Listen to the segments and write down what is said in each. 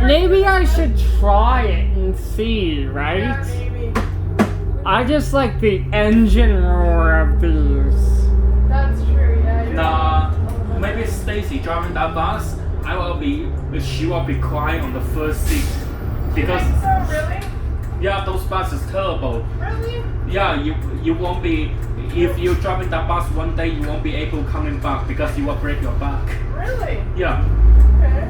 Maybe I should try it and see, right? Yeah, maybe. I just like the engine roar of these. That's true, yeah. Nah, maybe Stacy driving that bus, she will be crying on the first seat. Because You think so, really? yeah, those buses terrible. Really? Yeah, you won't be, if you're driving that bus one day, you won't be able coming back because you will break your back. Really? Yeah. Okay.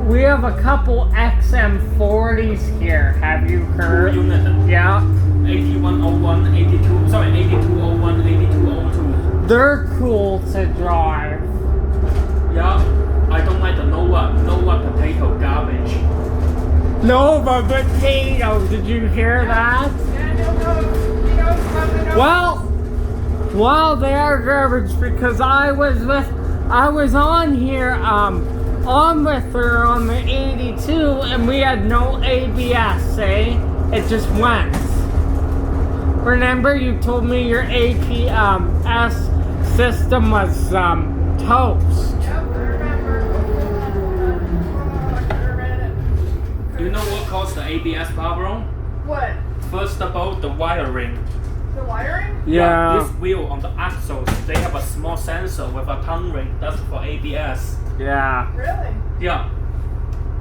We have a couple XM40s here. Have you heard? Unit Yeah. 8101, 82, sorry, 8201, 8202. They're cool to drive. Yeah, I don't like the Nova potato garbage. Nova potato. Did you hear that? Yeah, no, coming up. Well, they are garbage because I was on here, on with her on the 82 and we had no ABS, eh? It just went. Remember you told me your APS system was, toast. Yep, I remember. I read it. You know what caused the ABS problem? What? First of all, the wiring. The wiring? Yeah. This wheel on the axles, they have a small sensor with a tongue ring. That's for ABS. Yeah. Really? Yeah. I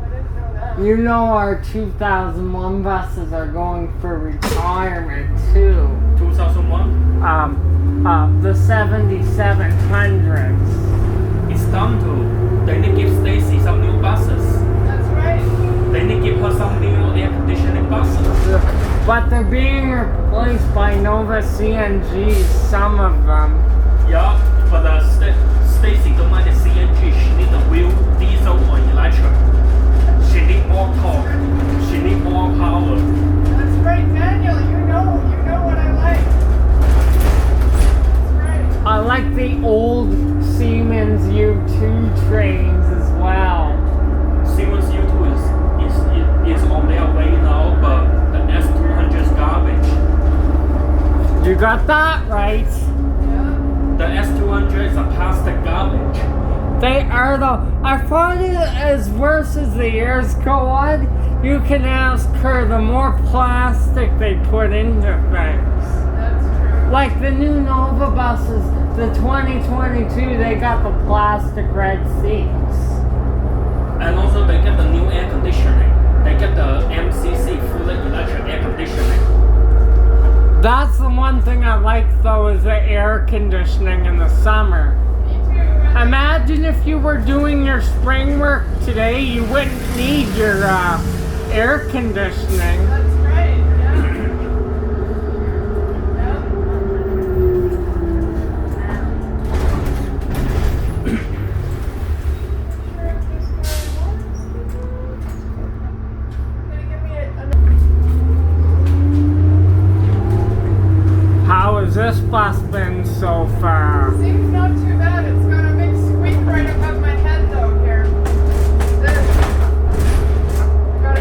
didn't know that. You know our 2001 buses are going for retirement too. 2001. The 7700s. It's time to. They need to give Stacy some new buses. That's right. They need to give her some new air conditioning buses. But they're being replaced by Nova CNGs, some of them. Yeah, but Stacy don't like the CNG. She need the wheel, diesel or electric. She need more torque. She need more power. That's right, Daniel. You know what I like. That's right. I like the old Siemens U2 trains as well. Siemens U2 is on their way now, but the S200 is garbage. You got that right. Yeah. The S200 is a plastic garbage. They are though. I find it as worse as the years go on. You can ask her, the more plastic they put into things. That's true. Like the new Nova buses, the 2022, they got the plastic red seats. And also they get the new air conditioning. They get the MCC fully electric air conditioning. That's the one thing I like though, is the air conditioning in the summer. Me too. Imagine if you were doing your spring work today, you wouldn't need your air conditioning. That's right. Yeah. Yeah. Gonna give me How has this bus been so far? Seems not too bad. It's got a big squeak right above my head though here.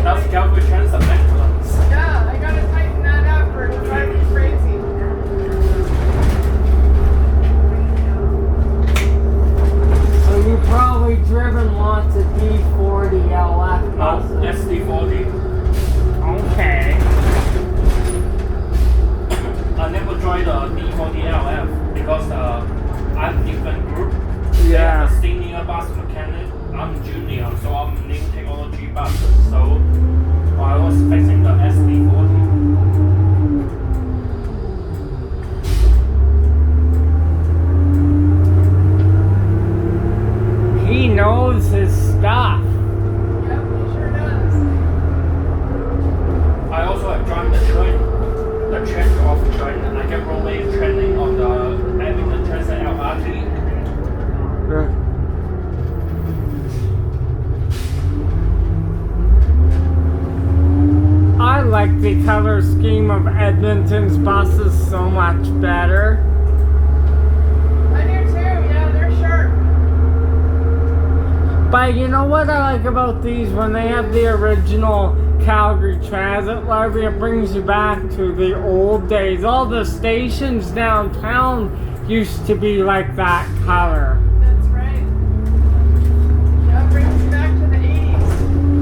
That's Calgary Transit excellence. Yeah, I gotta tighten that up or it'll drive me crazy. So you've probably driven lots of D40LF buses. SD40. Okay. I never tried the D40LF because I'm different group. They Yeah. have a senior bus mechanic. I'm junior, so I'm new technology buses. So I was fixing the SD40. He knows his stuff. Yep, he sure does. I also have joined the train off train. I get rolling training on the Edmonton Transit LRT. I like the color scheme of Edmonton's buses so much better. I do too, yeah, they're sharp. But you know what I like about these? When they have the original Calgary Transit levy, it brings you back to the old days. All the stations downtown used to be like that color. That's right. Yeah, it brings me back to the 80s.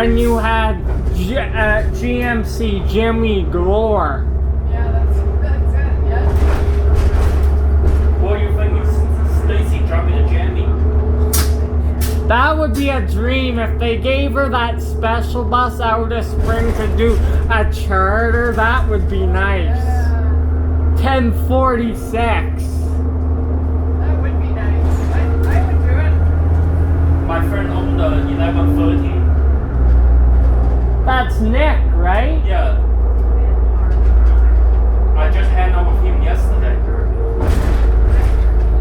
when you had GMC Jimmy Glore. Yeah, that's it. Yeah. What do you think is Stacy driving a Jammy? That would be a dream if they gave her that special bus out of Spring to do a charter. That would be nice. Yeah. 1046. That would be nice. I would do it. My friend owned the 1130. That's Nick, right? Yeah. I just hung out with him yesterday.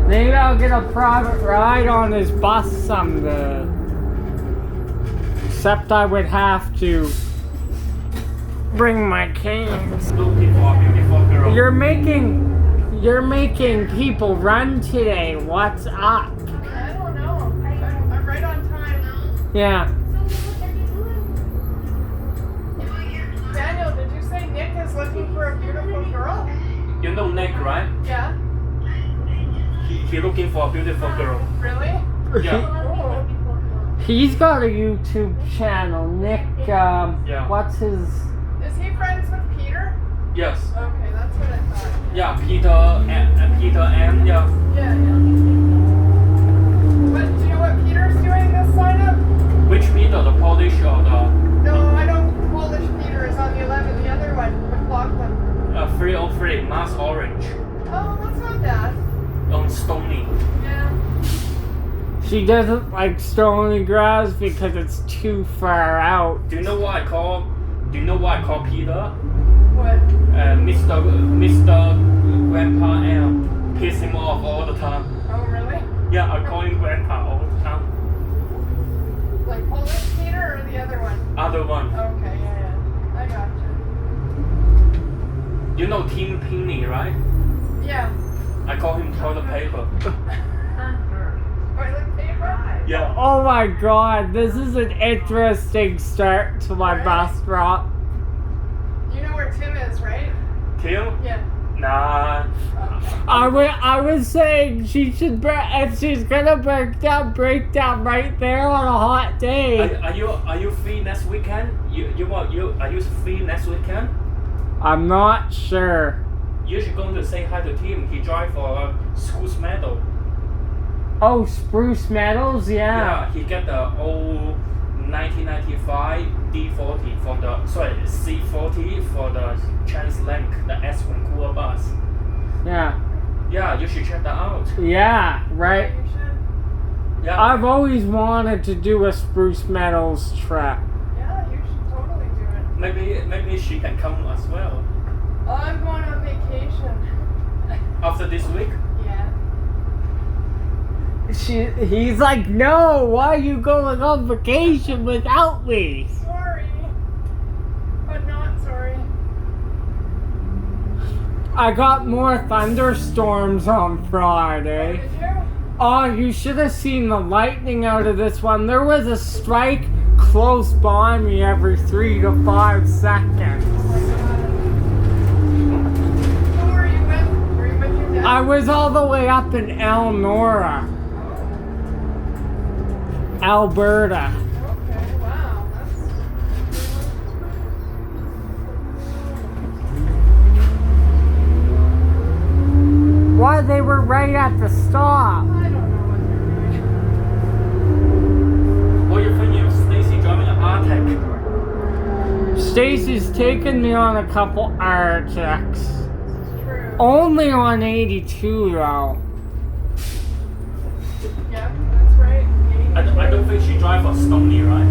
Maybe I'll get a private ride on his bus someday. Except I would have to bring my canes. Looking for a beautiful girl. You're making people run today. What's up? I don't know. I'm right on time. Yeah. Daniel, did you say Nick is looking for a beautiful girl? You know Nick, right? Yeah. He looking for a beautiful girl. Really? Yeah. Oh. He's got a YouTube channel. Nick, Yeah. what's his... Is he friends with Peter? Yes. Okay, that's what I thought. Yeah, Peter and yeah. Yeah. But do you know what Peter's doing this sign up? Which Peter, the Polish or the No, I know Polish Peter is on the 11. The other one, McLaughlin. 303 Mass Orange Oh, that's not bad. on Stony. Yeah. She doesn't like Stony Grass because it's too far out. Do you know what I call Peter? What? Mr. Grandpa M. Piss him off all the time. Oh, really? Yeah, I call him Grandpa all the time. Like Polish Peter or the other one? Other one. Okay, yeah. I gotcha. You know Tim Pinney, right? Yeah. I call him toilet paper. Toilet paper? Yeah. Oh my god, this is an interesting start to my bus route. You know where Tim is, right? Tim? Yeah. Nah. I was saying she should if she's gonna break down right there on a hot day. Are you free next weekend? Are you free next weekend? I'm not sure. You should go to say hi to Tim. He drive for a School's Medal. Oh, Spruce Metals, Yeah, he get the old 1995 D40 from the C40 for the TransLink, the S1 Cool bus. Yeah. Yeah, you should check that out. Yeah, right. You should. Yeah. I've always wanted to do a Spruce Metals trip. Yeah, you should totally do it. Maybe she can come as well. Oh, I'm going on vacation. After this week? Yeah. He's like, no, why are you going on vacation without me? Sorry. But not sorry. I got more thunderstorms on Friday. Did you? Oh, you should have seen the lightning out of this one. There was a strike close by me every 3 to 5 seconds. Oh my god. Who were you with? Were you with your dad? I was all the way up in Elnora, Alberta. Okay, wow. That's... Why, they were right at the stop. I don't know what they're doing. What do you think of Stacy driving an Arctic? Stacy's taken me on a couple Arctics. It's true. Only on 82 though. Yep, that's right. I don't think she drive for Stony, right?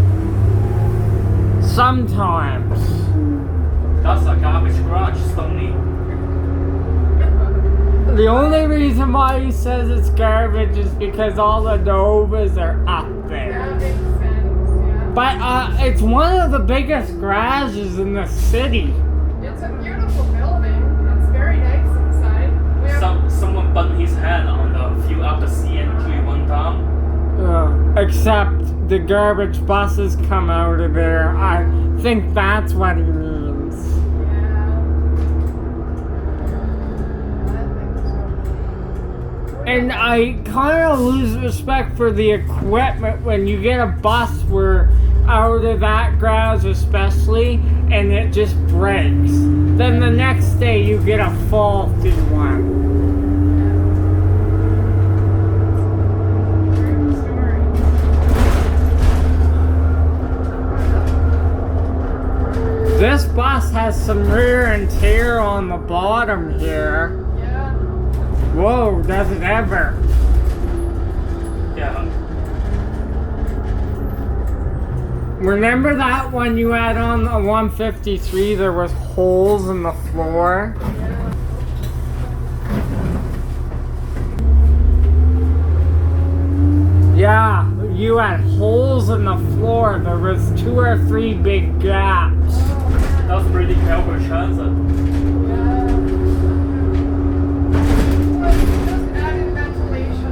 Sometimes. That's a garbage garage, Stony. The only reason why he says it's garbage is because all the Novas are up there. That makes sense, yeah. But it's one of the biggest garages in the city. It's a beautiful building. It's very nice inside. We have Someone bumped his head on the fuel after CNG one time. Except the garbage buses come out of there. I think that's what he means. And I kind of lose respect for the equipment when you get a bus where out of that garage especially, and it just breaks. Then the next day you get a faulty one. True story. This bus has some rear and tear on the bottom here. Yeah. Whoa, does it ever? Yeah. Remember that one you had on the 153, there was holes in the floor? Yeah, you had holes in the floor. There was 2 or 3 big gaps. That's pretty Calgary Transit. Yeah. Well, just added ventilation.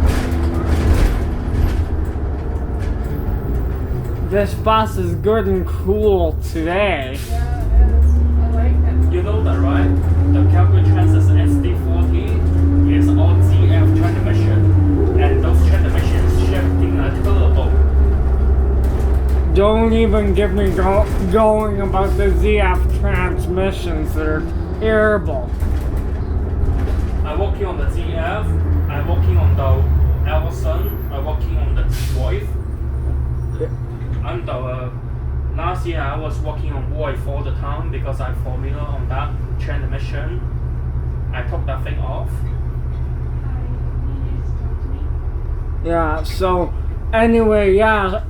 This bus is good and cool today. Yeah, it is. I like it. You know that, right? The Calgary Transit's SD40 is all ZF transmission, and those transmissions shifting a turbo. Don't even get me going about the ZF transmissions. They're terrible. I'm working on the ZF, I'm working on the Ellison, I'm working on the Voice. Last year I was working on Voice all the time because I'm familiar on that transmission. I took that thing off. Yeah, so anyway, yeah,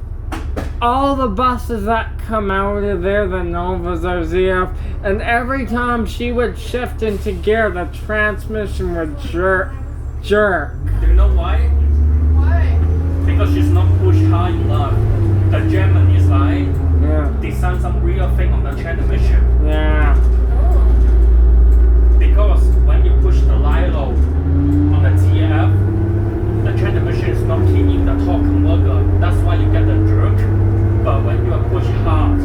all the buses that come out of there, the Novas are ZF, and every time she would shift into gear, the transmission would jerk. Do you know why? Why? Because she's not pushed hard enough. The German is like Yeah, design some real thing on the transmission. yeah, Oh. Because when you push the Lilo on the ZF, the transmission is not keeping the torque converter. That's why you get the jerk. But when you are push hard,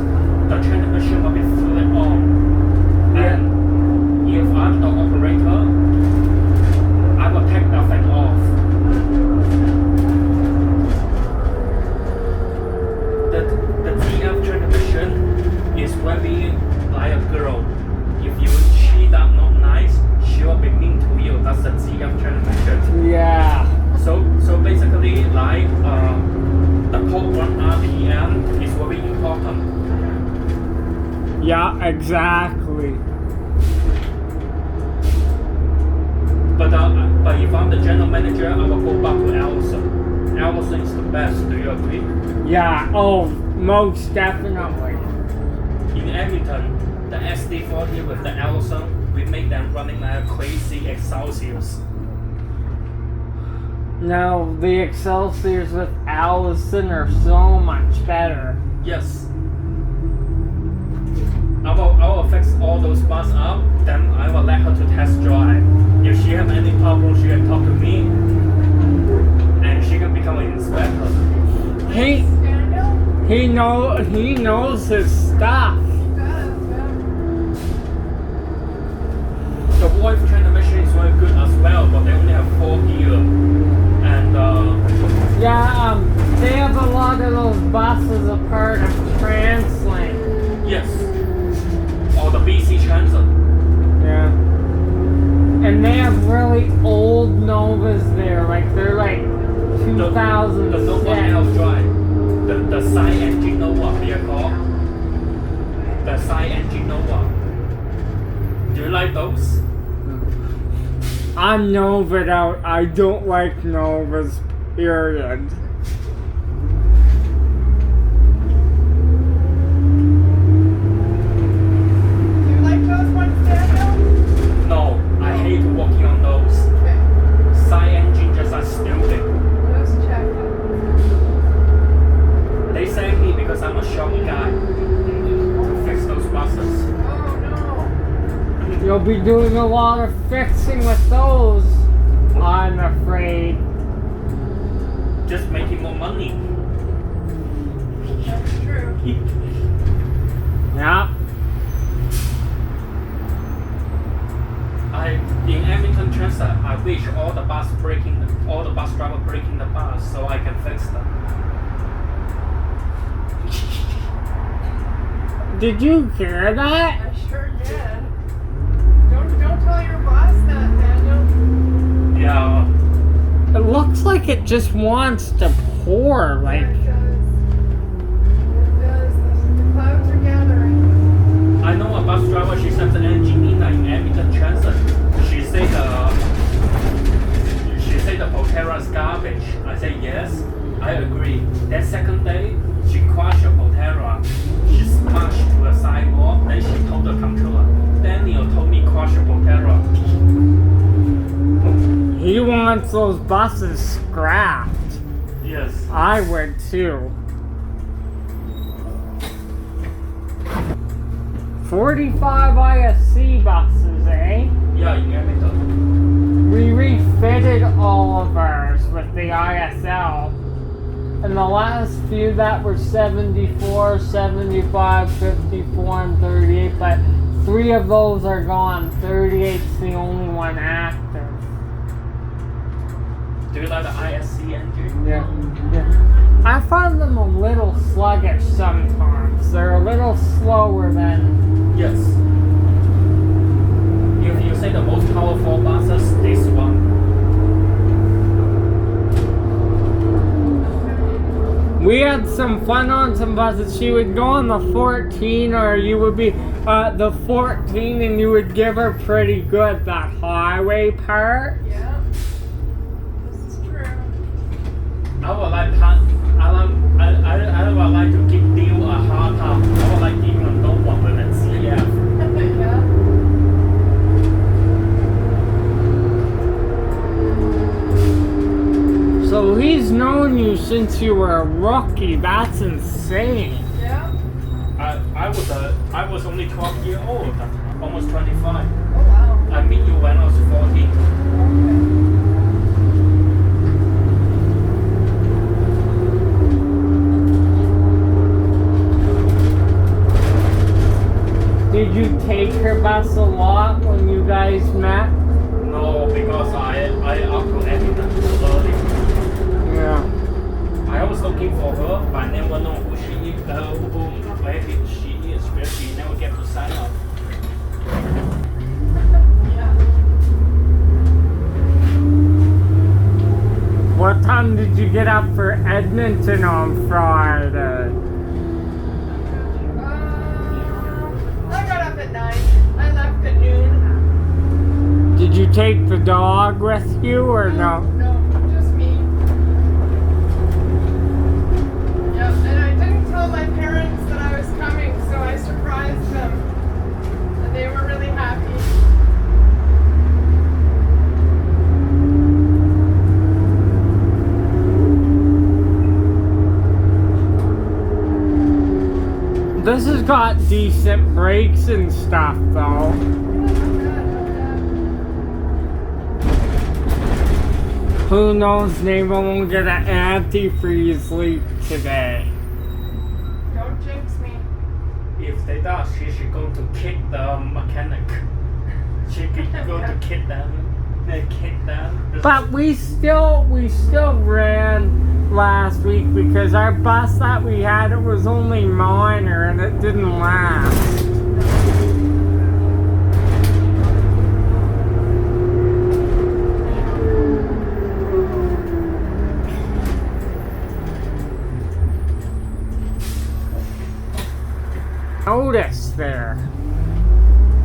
the transmission will be fully on. And if I'm the operator, I will take that thing off. The ZF transmission is very like a girl. If you treat that not nice, she will be mean to you. That's the ZF transmission. yeah, So basically, like the code 1 RPM is very important. yeah, exactly. But if I'm the general manager, I will go back to Ellison. Ellison is the best. Do you agree? Yeah, oh, most definitely. In Edmonton, the SD40 with the Ellison, we make them running like a crazy Excelsiors. No, the Excelsiors with Allison are so much better. Yes. I will fix all those buses up, then I will let her to test drive. If she have any problem, she can talk to me, and she can become an inspector. He Daniel? he knows his stuff. Does, yeah. The Voice transmission is very good as well, but they only have 4 gear. And Yeah, they have a lot of those buses a part of TransLink. yes, or the BC Transit. Yeah. And they have really old Novas there, like they're like The Nova 2006. L drive. The side engine Nova vehicle. The side engine Nova. Do you like those? I'm Nova'd out. I don't like Novas, period. Do you like those ones, Daniel? No, I hate working on those. Okay. Side engine just are stupid. Just check it. They sent me because I'm a shop guy to fix those buses. Oh no. You'll be doing a lot of fixing with those, I'm afraid. Just making more money. That's true. Yeah. In Edmonton Transit, I wish all the bus driver breaking the bus so I can fix them. Did you hear that? I sure did. Don't tell your boss that, Daniel. Yeah. It looks like it just wants to pour. Like, It does. It does. The clouds are gathering. I know a bus driver, she sent an Angelina in Edmonton Transit. She said the Potera's garbage. I say yes, I agree. That second day, she crushed a Potera. She smashed to a sidewalk, then she told the controller, Daniel told me crush a Potera. he wants those buses scrapped. Yes. I would too. 45 ISC buses, eh? Yeah, in Edmonton. We refitted all of ours with the ISL. And the last few that were 74, 75, 54, and 38, but 3 of those are gone. 38's the only one active. Do you like the ISC engine? Yeah. I find them a little sluggish sometimes. They're a little slower than... Yes. If you say the most powerful buses, this one. We had some fun on some buses. She would go on the 14, or you would be the 14, and you would give her pretty good that highway part. Yeah. This is true. I would like to give Neil a hard time. I would like give him no one with a CF. Yeah. So he's known you since you were a rookie. That's insane. Yeah. I was only 12 years old, almost 25. Oh wow. I met you when I was 14. Did you take her bus a lot when you guys met? No, because I up to Edmonton too early. Yeah. I was looking for her, but I never know who she is, where she is, where she never get to sign up. Yeah. What time did you get up for Edmonton on Friday? I got up at 9. I left at noon. Did you take the dog with you or no? No, just me. Yep, and I didn't tell my parents that I was coming, so I surprised them. And they were really happy. This has got decent brakes and stuff though. Who knows, maybe we'll get an antifreeze leak today. Don't jinx me. If they does, she should go to kick the mechanic. She could go to kick them. But we still ran last week because our bus that we had, it was only minor and it didn't last. Notice there.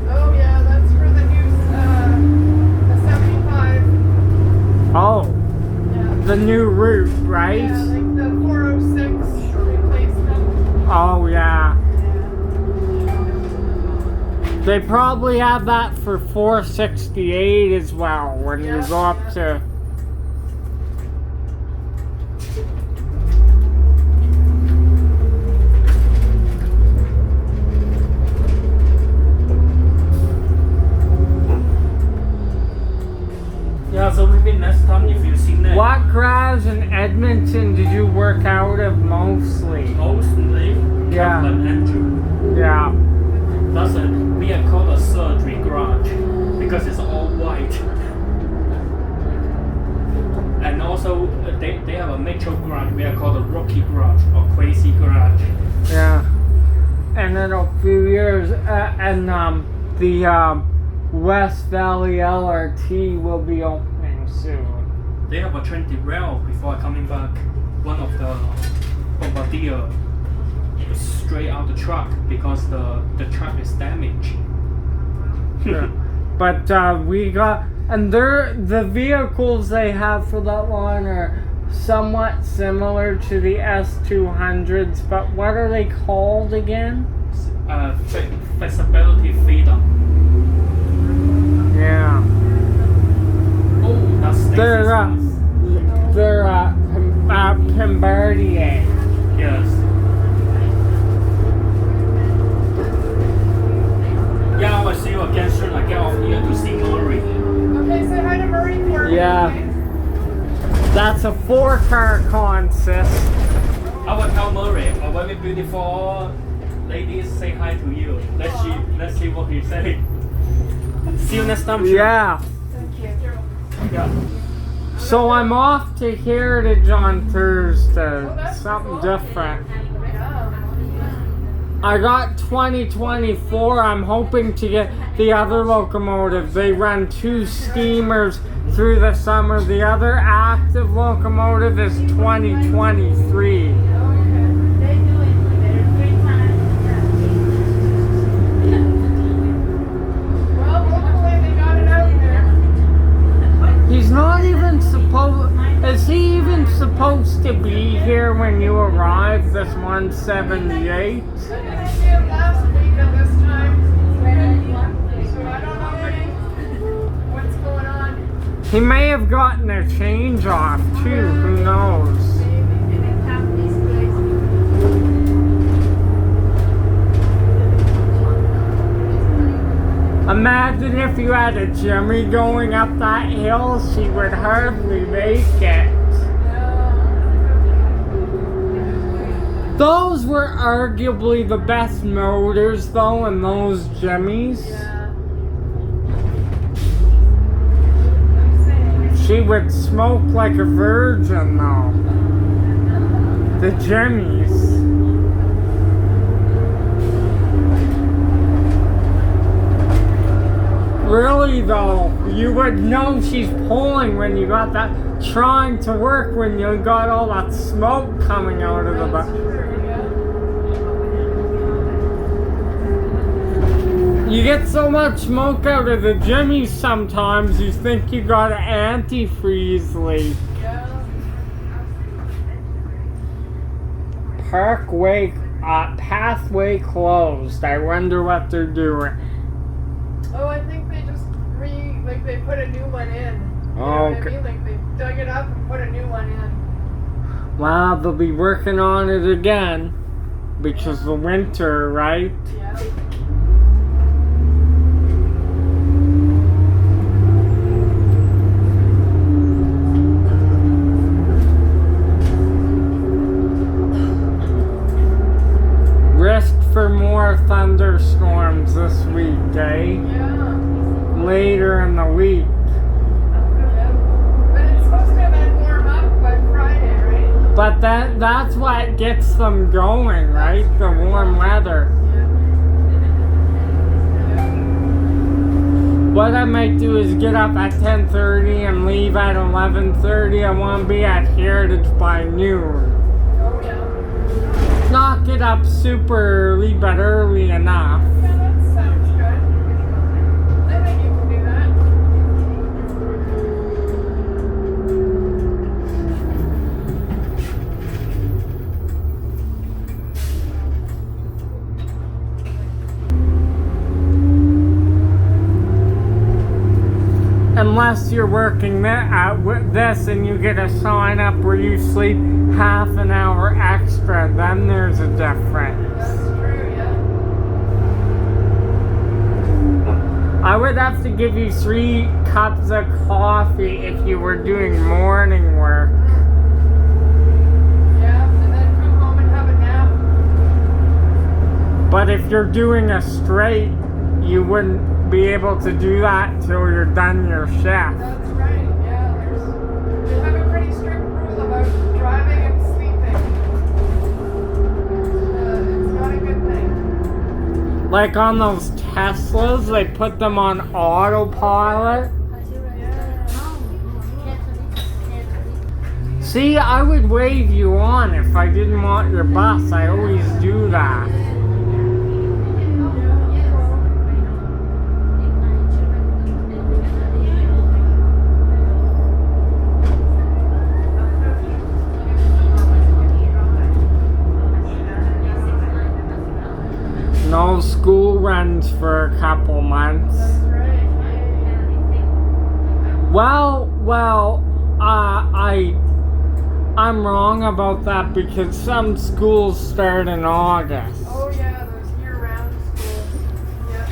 Oh yeah, that's for the new the 75. Oh, Yeah. the new route, right? Yeah, like the 406 replacement. Oh yeah. They probably have that for 468 as well when you Yeah, go up to. Yeah, so maybe next time if you see that. What garage in Edmonton did you work out of mostly? Mostly, Yeah. Kaplan Andrew. Yeah. That's a we are called a surgery garage because it's all white. And also they have a metro garage we are called a rookie garage or crazy garage. Yeah. in a few years, and the West Valley LRT will be opening soon. They have a train derailed before coming back. One of the bombardier straight out the truck because the truck is damaged. Sure. But we got, and the vehicles they have for that line are somewhat similar to the S200s, but what are they called again? Flexibility feeder. Yeah. Oh, that's They're Bombardier. Yes. Yeah, I will see you again soon. I get off here to see Murray. Okay, say hi to Murray for me. Yeah. Okay? That's a 4-car consist. I will tell Murray, a very beautiful lady say hi to you. Let's see what he say. See you next time. Yeah. Thank you. Yeah. So I'm off to Heritage on Thursday. Oh, that's Something cool. different. Yeah. I got 2024. I'm hoping to get the other locomotive. They run 2 steamers through the summer. The other active locomotive is 2023. Well, hopefully they got it out there. He's not even supposed. Is he even supposed to be here when you arrive? This 178. I didn't see him last week at this time. So I don't know what's going on. He may have gotten a change off too. Who knows? Imagine if you had a Jimmy going up that hill, she would hardly make it. Those were arguably the best motors though in those Jimmys. She would smoke like a virgin though. The Jimmys. Really though, you would know she's pulling when you got that, trying to work when you got all that smoke coming out of the back. You get so much smoke out of the Jimmys sometimes you think you got an antifreeze leak. Pathway closed. I wonder what they're doing. Oh, I think they just they put a new one in. You know what I Okay. mean? Like they dug it up and put a new one in. Wow, they'll be working on it again because of the winter, right? Yeah. Risk for more thunderstorms this week, eh? Yeah. Later in the week. But it's supposed to then warm up by Friday, right? But that's what gets them going, right? The warm weather. What I might do is get up at 10:30 and leave at 11:30. I want to be at Heritage by noon. Oh, yeah. Not get up super early, but early enough. Yeah, that sounds good. I think you can do that. Unless you're working this and you get a sign up where you sleep half an hour extra, then there's a difference. That's true, yeah. I would have to give you 3 cups of coffee if you were doing morning work. Yeah, and then come home and have a nap. But if you're doing a straight, you wouldn't be able to do that till you're done your shift. That's right, yeah. They have a pretty strict rule about driving and sleeping. It's not a good thing. Like on those Teslas, they put them on autopilot. See, I would wave you on if I didn't want your bus. I always do that. No school runs for a couple months. Well, I'm wrong about that because some schools start in August. Oh yeah, those year-round schools. Yep.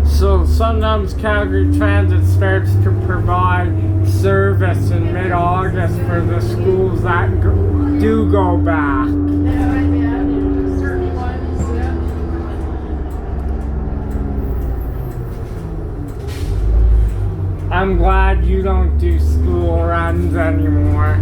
So sometimes Calgary Transit starts to provide service in mid-August for the schools that do go back. Yeah, certain ones, yeah. I'm glad you don't do school runs anymore.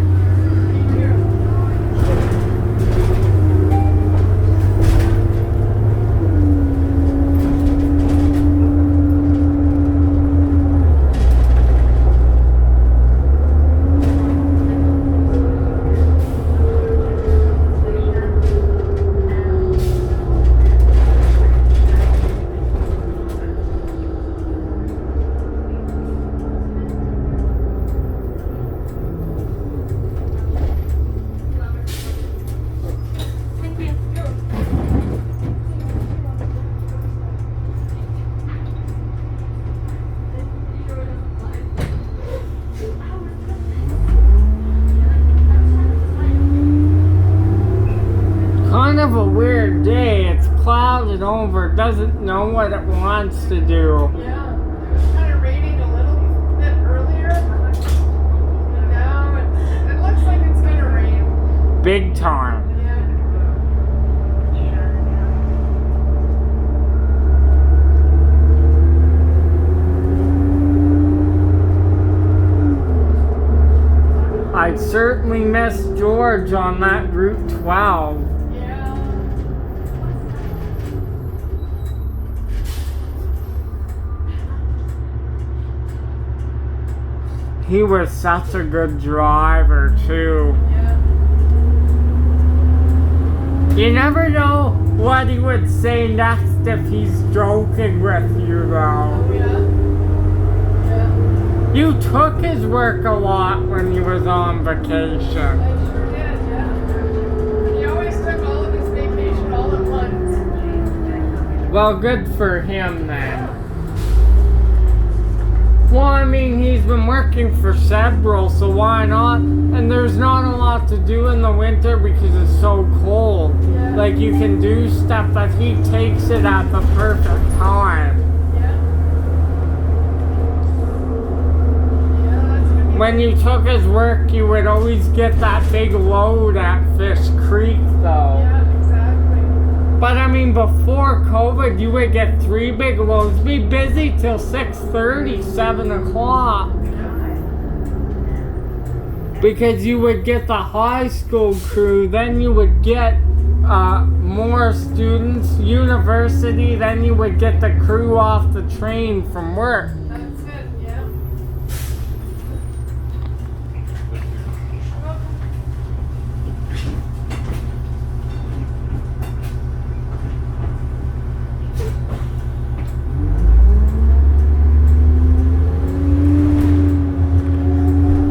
Kind of a weird day. It's clouded over, doesn't know what it wants to do. Yeah, it was kind of raining a little bit earlier. And now it looks like it's going to rain. Big time. I'd certainly miss George on that Route 12. Yeah. He was such a good driver, too. Yeah. You never know what he would say next if he's joking with you, though. Yeah. Yeah. You took his work a lot when he was on vacation. I sure did, yeah. And he always took all of his vacation all at once. Well, good for him then. Well, I mean, he's been working for several, so why not? And there's not a lot to do in the winter because it's so cold. Yeah. Like, you can do stuff that he takes it at the perfect time. Yeah. Yeah, that's gonna be When you took his work, you would always get that big load at Fish Creek, though. Yeah, exactly. But I mean, before COVID, you would get 3 big loads, be busy till 6:30, 7 o'clock. Because you would get the high school crew, then you would get more students, university, then you would get the crew off the train from work. That's it, yeah.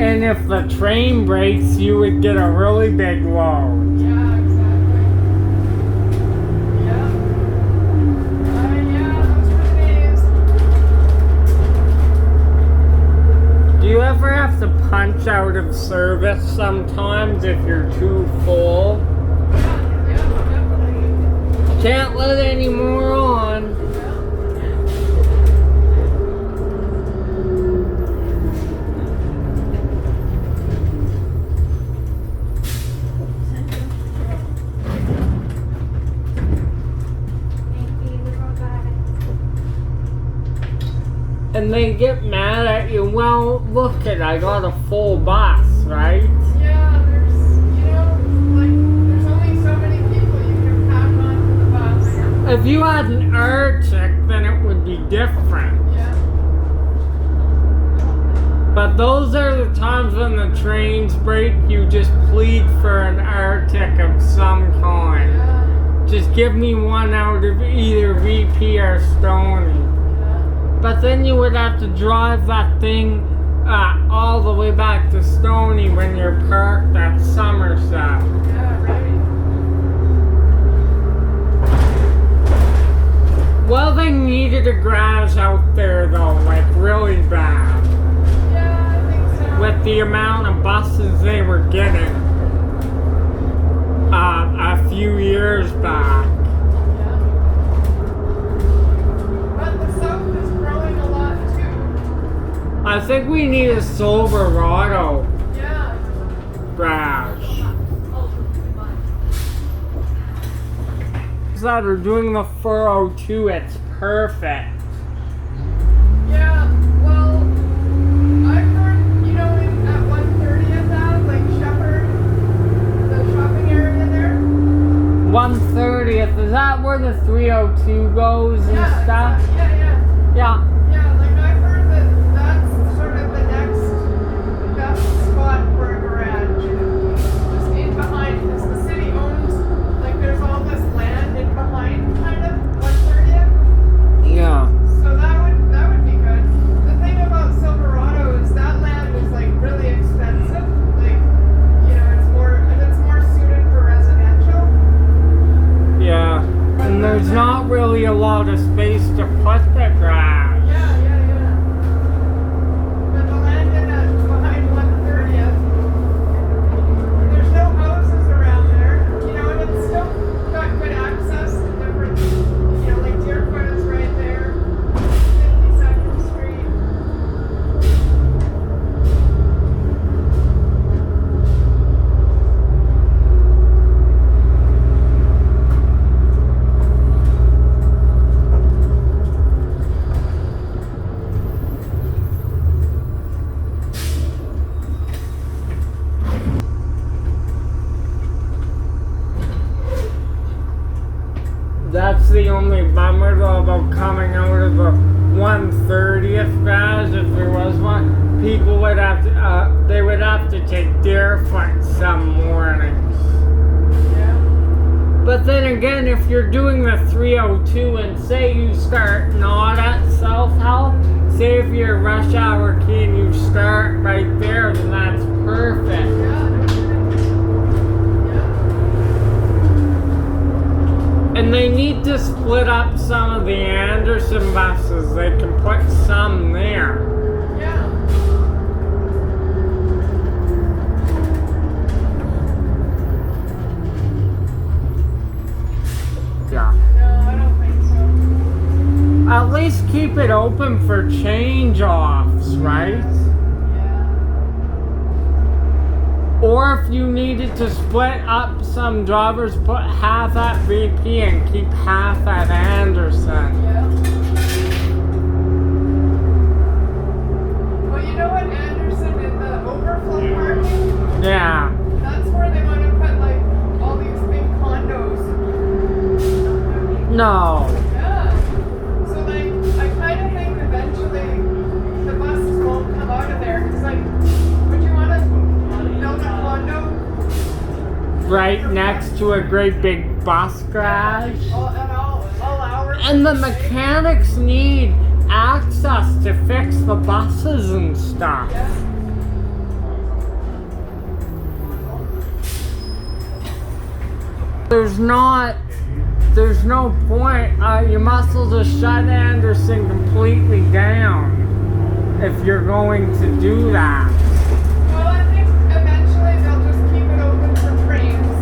And if the train breaks, you would get a really big load. Yeah, exactly. Yeah. Yeah, those were the days. Do you ever have to punch out of service sometimes if you're too full? Yeah, definitely. Can't let any more on. And they get mad at you. Well, look it, I got a full bus, right? Yeah, there's only If you had an Arctic, then it would be different. Yeah. But those are the times when the trains break, you just plead for an Arctic of some kind. Yeah. Just give me one out of either VP or Stony. Yeah. But then you would have to drive that thing all the way back to Stony when you're parked at Somerset. Yeah, right. Well, they needed a garage out there though, like really bad. Yeah, I think so. With the amount of buses they were getting a few years back. Yeah. But the South is growing a lot too. I think we need a Silverado Yeah. garage. That are doing the 402, it's perfect. Yeah, well, I've heard, you know, at 130th Ave, like Shepherd, the shopping area there. 130th, is that where the 302 goes and Yeah, stuff? yeah. Yeah. Yeah, like I've heard that that's sort of the next best spot for a garage. Just in behind, because the city owns, like there's all this land in behind, kind of, 130th. Yeah. So that would be good. The thing about Silverado is that land is like really expensive. Like, you know, it's more suited for residential. Yeah. And there's not really a lot of space to put the garage. Yeah. But the land behind 130th, there's no houses around there, you know, and it's still got good access to different, you know, like Deerfoot is right there, 52nd Street. That's the only bummer though about coming out of the 130th garage. If there was one, people would have to, they would have to take Deerfoot some mornings. Yeah. But then again, if you're doing the 302 and say you start not at South Health, say if you're rush hour key and you start right there, then that's perfect. Yeah. And they need to split up some of the Anderson buses. They can put some there. Yeah. Yeah. No, I don't think so. At least keep it open for change-offs, right? Yeah. Or if you needed to split up some drivers, put half at VP and keep half at Anderson. Yeah. Well, you know what, Anderson, in the overflow parking, Yeah. that's where they want to put like all these big condos. No. Yeah. So like, I kind of think eventually the buses won't come out of there. Cause like, would you want to build a condo? Right next to a great big bus garage. At all hours. And the mechanics need access to fix the buses and stuff. Yeah. There's no point. You must as well just shut Anderson completely down if you're going to do that. Well, I think eventually they'll just keep it open for trains.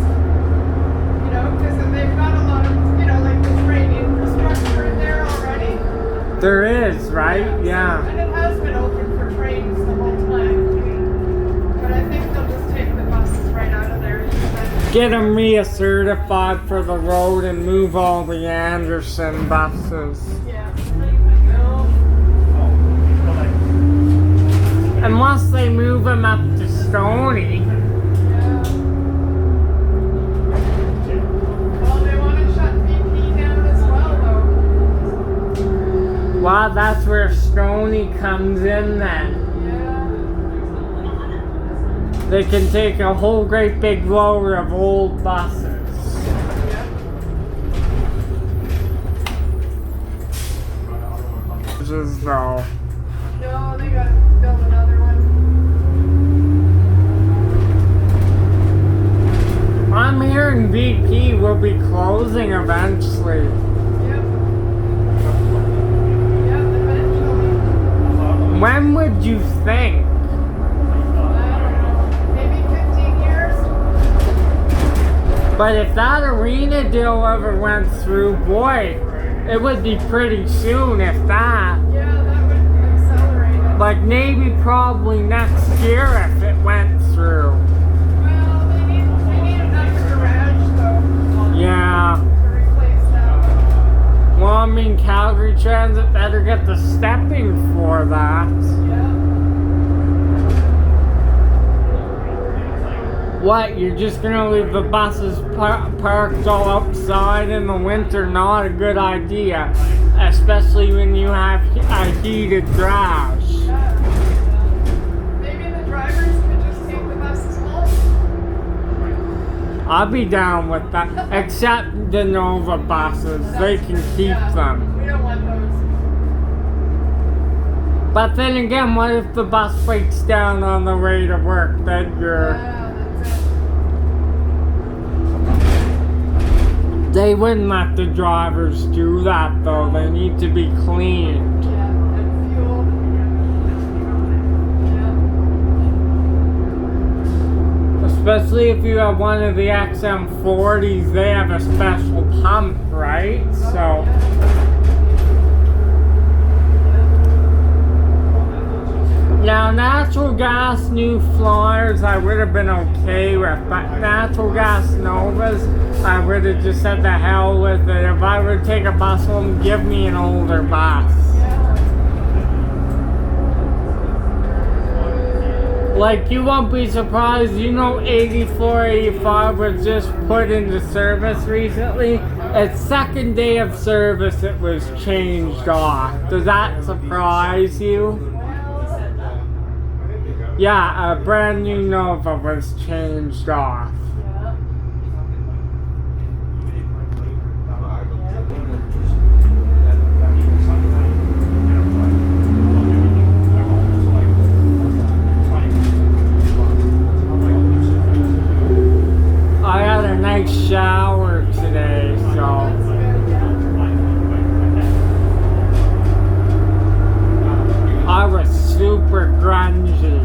You know, because they've got a lot of, you know, like the train infrastructure in there already. There is, right? Yeah. And it has been open for trains the whole time. But I think they'll just take the buses right out of there. Get them recertified for the road and move all the Anderson buses. Yeah. No. Unless they move them up to Stony. Yeah. Well, they want to shut VP down as well. that's where Stony comes in then. Yeah. They can take a whole great big load of old buses. Just though. No, they gotta build another one. I'm hearing VP will be closing eventually. Yep. Yep, eventually. When would you think? I don't know. Maybe 15 years? But if that arena deal ever went through, boy, it would be pretty soon if that. Yeah, that would accelerate it. Like maybe probably next year if it went through. Well, they need another garage though Yeah. to replace that one. Well, I mean, Calgary Transit better get the stepping for that. Yeah. What, you're just gonna leave the buses parked all outside in the winter? Not a good idea. Especially when you have a heated garage. Yeah. Maybe the drivers could just take the buses home. I'll be down with that. Except the Nova buses. They can keep them. We don't want those. But then again, what if the bus breaks down on the way to work? Then you're... Yeah, that's it. They wouldn't let the drivers do that though. They need to be cleaned. Yeah, and fuel. Yeah. Especially if you have one of the XM40s, they have a special pump, right? So now natural gas new Flyers I would have been okay with, but natural gas Novas I would have just said the hell with it. If I were to take a bus home, give me an older bus. Like, you won't be surprised, you know 84, 85 was just put into service recently. Its second day of service it was changed off. Does that surprise you? Yeah, a brand new Nova was changed off. I had a nice shower today, so I was super grungy.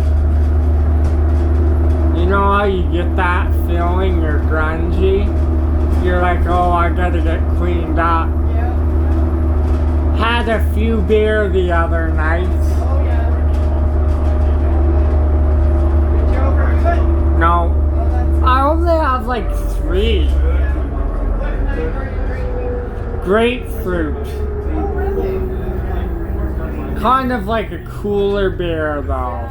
You know how you get that feeling you're grungy? You're like, oh, I gotta get cleaned up. Had a few beer the other night. No. I only have like 3. Grapefruit. Kind of like a cooler beer though.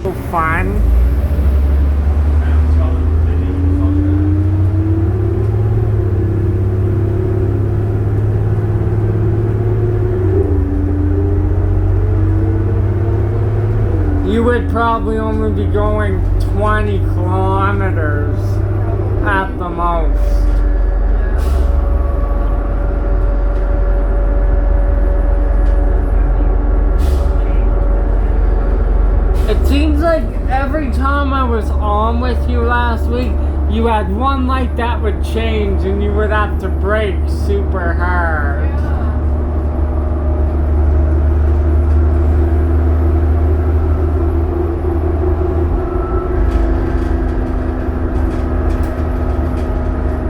So fun. You would probably only be going 20 kilometers at the most. It seems like every time I was on with you last week, you had one light that would change and you would have to brake super hard.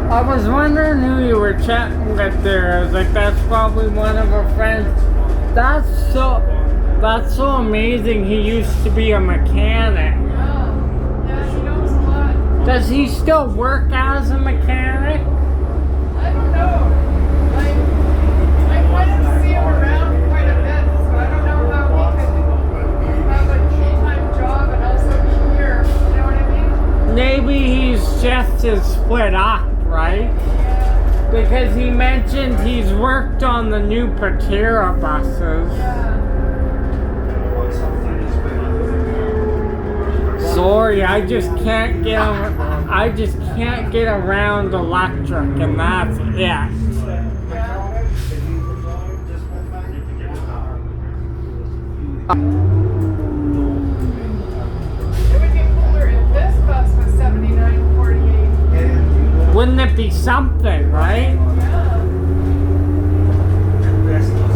I was wondering who you were chatting with there. I was like, that's probably one of our friends. That's so amazing. He used to be a mechanic. Yeah, he knows a lot. Does he still work as a mechanic? I don't know. I mentioned he's worked on the new Patera buses. Yeah. Sorry, I just can't get around electric, and that's it. Yeah. It would get cooler if this bus was 7948. Wouldn't it be something, right?